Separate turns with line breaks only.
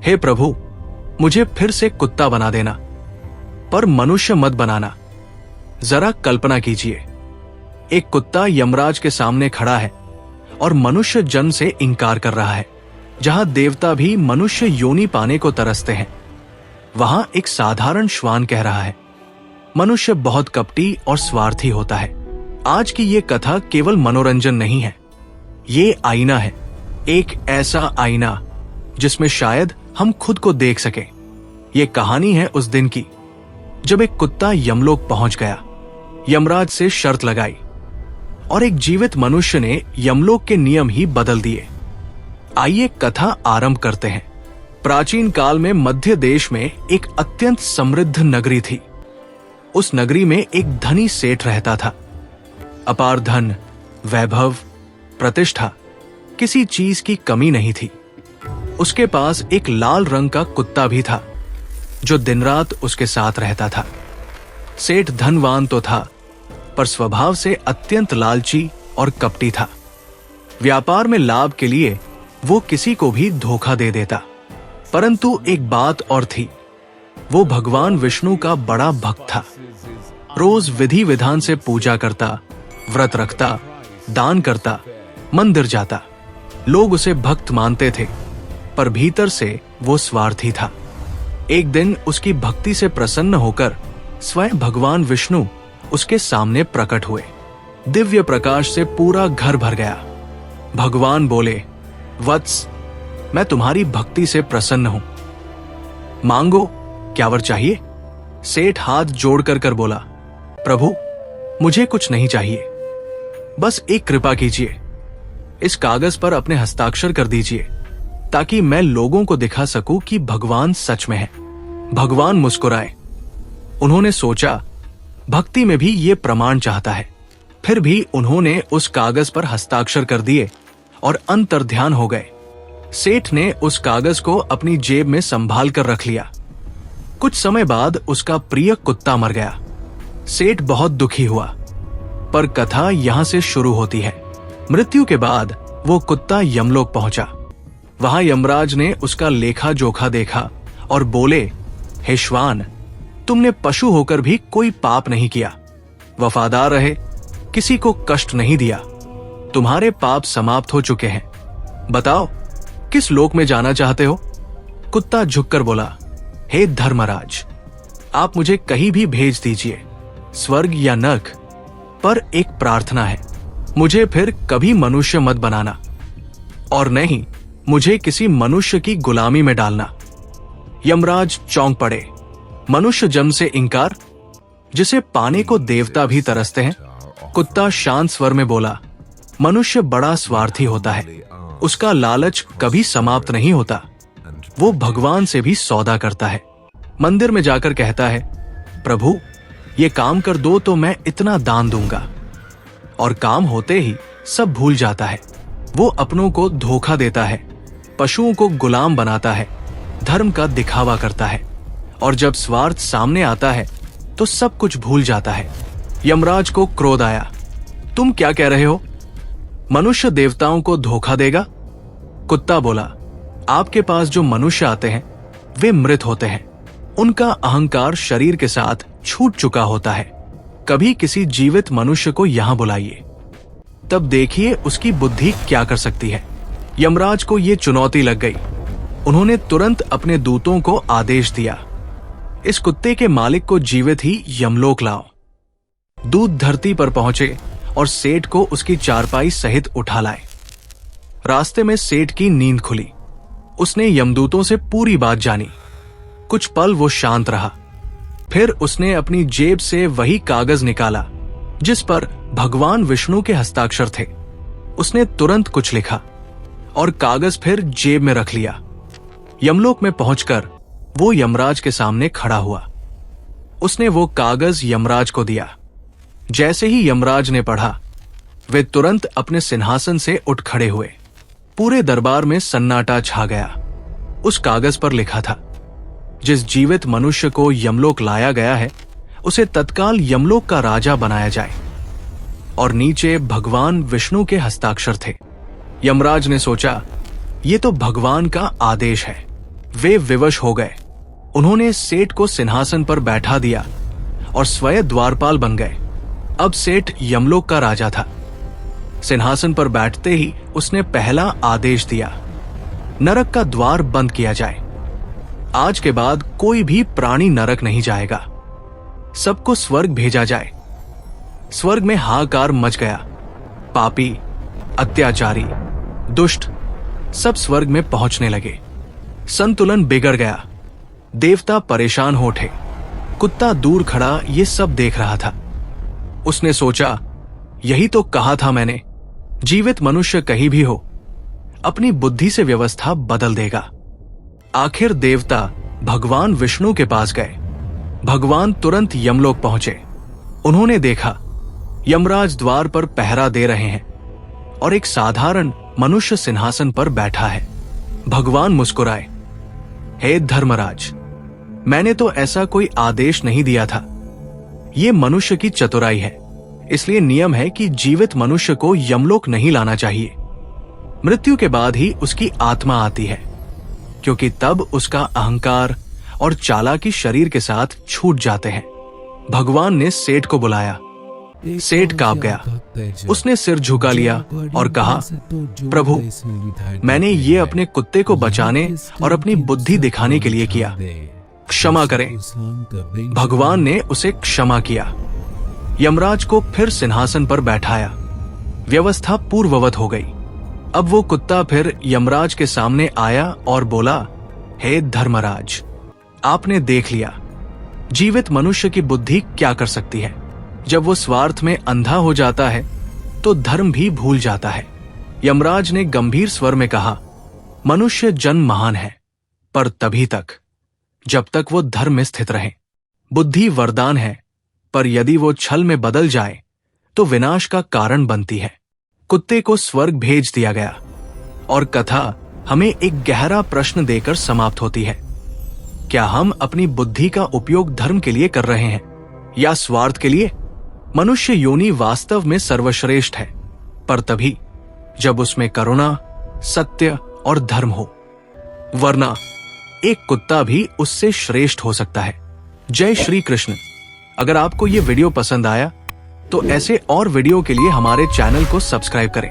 हे प्रभु, मुझे फिर से कुत्ता बना देना, पर मनुष्य मत बनाना। जरा कल्पना कीजिए, एक कुत्ता यमराज के सामने खड़ा है और मनुष्य जन्म से इनकार कर रहा है। जहां देवता भी मनुष्य योनि पाने को तरसते हैं, वहां एक साधारण श्वान कह रहा है, मनुष्य बहुत कपटी और स्वार्थी होता है। आज की ये कथा केवल मनोरंजन नहीं है, ये आईना है, एक ऐसा आईना जिसमें शायद हम खुद को देख सकें। ये कहानी है उस दिन की जब एक कुत्ता यमलोक पहुंच गया, यमराज से शर्त लगाई और एक जीवित मनुष्य ने यमलोक के नियम ही बदल दिए। आइए कथा आरंभ करते हैं। प्राचीन काल में मध्य देश में एक अत्यंत समृद्ध नगरी थी। उस नगरी में एक धनी सेठ रहता था। अपार धन, वैभव, प्रतिष्ठा, किसी चीज की कमी नहीं थी। उसके पास एक लाल रंग का कुत्ता भी था जो दिन रात उसके साथ रहता था। सेठ धनवान तो था, पर स्वभाव से अत्यंत लालची और कपटी था। व्यापार में लाभ के लिए वो किसी को भी धोखा दे देता। परंतु एक बात और थी, वो भगवान विष्णु का बड़ा भक्त था। रोज विधि विधान से पूजा करता, व्रत रखता, दान करता, मंदिर जाता। लोग उसे भक्त मानते थे, पर भीतर से वो स्वार्थी था। एक दिन उसकी भक्ति से प्रसन्न होकर स्वयं भगवान विष्णु उसके सामने प्रकट हुए। दिव्य प्रकाश से पूरा घर भर गया। भगवान बोले, वत्स, मैं तुम्हारी भक्ति से प्रसन्न हूं, मांगो, क्या वर चाहिए? सेठ हाथ जोड़कर कर बोला, प्रभु, मुझे कुछ नहीं चाहिए, बस एक कृपा कीजिए। इस कागज पर अपने हस्ताक्षर कर दीजिए ताकि मैं लोगों को दिखा सकूं कि भगवान सच में है। भगवान मुस्कुराए। उन्होंने सोचा, भक्ति में भी ये प्रमाण चाहता है। फिर भी उन्होंने उस कागज पर हस्ताक्षर कर दिए और अंतर्ध्यान हो गए। सेठ ने उस कागज को अपनी जेब में संभाल कर रख लिया। कुछ समय बाद उसका प्रिय कुत्ता मर गया। सेठ बहुत दुखी हुआ, पर कथा यहां से शुरू होती है। मृत्यु के बाद वो कुत्ता यमलोक पहुंचा। वहां यमराज ने उसका लेखा जोखा देखा और बोले, हे श्वान, तुमने पशु होकर भी कोई पाप नहीं किया, वफादार रहे, किसी को कष्ट नहीं दिया, तुम्हारे पाप समाप्त हो चुके हैं। बताओ, किस लोक में जाना चाहते हो? कुत्ता झुककर बोला, हे धर्मराज, आप मुझे कहीं भी भेज दीजिए, स्वर्ग या नरक, पर एक प्रार्थना है, मुझे फिर कभी मनुष्य मत बनाना, और नहीं मुझे किसी मनुष्य की गुलामी में डालना। यमराज चौंक पड़े। मनुष्य जन्म से इंकार, जिसे पाने को देवता भी तरसते हैं। कुत्ता शांत स्वर में बोला, मनुष्य बड़ा स्वार्थी होता है, उसका लालच कभी समाप्त नहीं होता। वो भगवान से भी सौदा करता है। मंदिर में जाकर कहता है, प्रभु, ये काम कर दो तो मैं इतना दान दूंगा, और काम होते ही सब भूल जाता है। वो अपनों को धोखा देता है, पशुओं को गुलाम बनाता है, धर्म का दिखावा करता है, और जब स्वार्थ सामने आता है तो सब कुछ भूल जाता है। यमराज को क्रोध आया, तुम क्या कह रहे हो? मनुष्य देवताओं को धोखा देगा? कुत्ता बोला, आपके पास जो मनुष्य आते हैं वे मृत होते हैं, उनका अहंकार शरीर के साथ छूट चुका होता है। कभी किसी जीवित मनुष्य को यहां बुलाइए, तब देखिए उसकी बुद्धि क्या कर सकती है। यमराज को यह चुनौती लग गई। उन्होंने तुरंत अपने दूतों को आदेश दिया, इस कुत्ते के मालिक को जीवित ही यमलोक लाओ। दूत धरती पर पहुंचे और सेठ को उसकी चारपाई सहित उठा लाए। रास्ते में सेठ की नींद खुली। उसने यमदूतों से पूरी बात जानी। कुछ पल वो शांत रहा। फिर उसने अपनी जेब से वही कागज निकाला जिस पर भगवान विष्णु के हस्ताक्षर थे। उसने तुरंत कुछ लिखा और कागज फिर जेब में रख लिया। यमलोक में पहुंचकर वो यमराज के सामने खड़ा हुआ। उसने वो कागज यमराज को दिया। जैसे ही यमराज ने पढ़ा, वे तुरंत अपने सिंहासन से उठ खड़े हुए। पूरे दरबार में सन्नाटा छा गया। उस कागज पर लिखा था, जिस जीवित मनुष्य को यमलोक लाया गया है उसे तत्काल यमलोक का राजा बनाया जाए। और नीचे भगवान विष्णु के हस्ताक्षर थे। यमराज ने सोचा, ये तो भगवान का आदेश है। वे विवश हो गए। उन्होंने सेठ को सिंहासन पर बैठा दिया और स्वयं द्वारपाल बन गए। अब सेठ यमलोक का राजा था। सिंहासन पर बैठते ही उसने पहला आदेश दिया, नरक का द्वार बंद किया जाए। आज के बाद कोई भी प्राणी नरक नहीं जाएगा, सबको स्वर्ग भेजा जाए। स्वर्ग में हाहाकार मच गया। पापी, अत्याचारी, दुष्ट सब स्वर्ग में पहुंचने लगे। संतुलन बिगड़ गया। देवता परेशान हो उठे। कुत्ता दूर खड़ा ये सब देख रहा था। उसने सोचा, यही तो कहा था मैंने, जीवित मनुष्य कहीं भी हो अपनी बुद्धि से व्यवस्था बदल देगा। आखिर देवता भगवान विष्णु के पास गए। भगवान तुरंत यमलोक पहुंचे। उन्होंने देखा यमराज द्वार पर पहरा दे रहे हैं और एक साधारण मनुष्य सिंहासन पर बैठा है। भगवान मुस्कुराए, हे धर्मराज, मैंने तो ऐसा कोई आदेश नहीं दिया था। ये मनुष्य की चतुराई है, इसलिए नियम है कि जीवित मनुष्य को यमलोक नहीं लाना चाहिए। मृत्यु के बाद ही उसकी आत्मा आती है, क्योंकि तब उसका अहंकार और चालाकी शरीर के साथ छूट जाते हैं। भगवान ने सेठ को बुलाया। सेठ कांप गया। उसने सिर झुका लिया और कहा, प्रभु, मैंने ये अपने कुत्ते को बचाने और अपनी बुद्धि दिखाने के लिए किया, क्षमा करें। भगवान ने उसे क्षमा किया। यमराज को फिर सिंहासन पर बैठाया। व्यवस्था पूर्ववत हो गई। अब वो कुत्ता फिर यमराज के सामने आया और बोला, हे धर्मराज, आपने देख लिया जीवित मनुष्य की बुद्धि क्या कर सकती है। जब वो स्वार्थ में अंधा हो जाता है तो धर्म भी भूल जाता है। यमराज ने गंभीर स्वर में कहा, मनुष्य जन्म महान है, पर तभी तक जब तक वो धर्म में स्थित रहे। बुद्धि वरदान है, पर यदि वो छल में बदल जाए तो विनाश का कारण बनती है। कुत्ते को स्वर्ग भेज दिया गया और कथा हमें एक गहरा प्रश्न देकर समाप्त होती है। क्या हम अपनी बुद्धि का उपयोग धर्म के लिए कर रहे हैं या स्वार्थ के लिए? मनुष्य योनि वास्तव में सर्वश्रेष्ठ है, पर तभी जब उसमें करुणा, सत्य और धर्म हो, वरना एक कुत्ता भी उससे श्रेष्ठ हो सकता है। जय श्री कृष्ण। अगर आपको ये वीडियो पसंद आया तो ऐसे और वीडियो के लिए हमारे चैनल को सब्सक्राइब करें।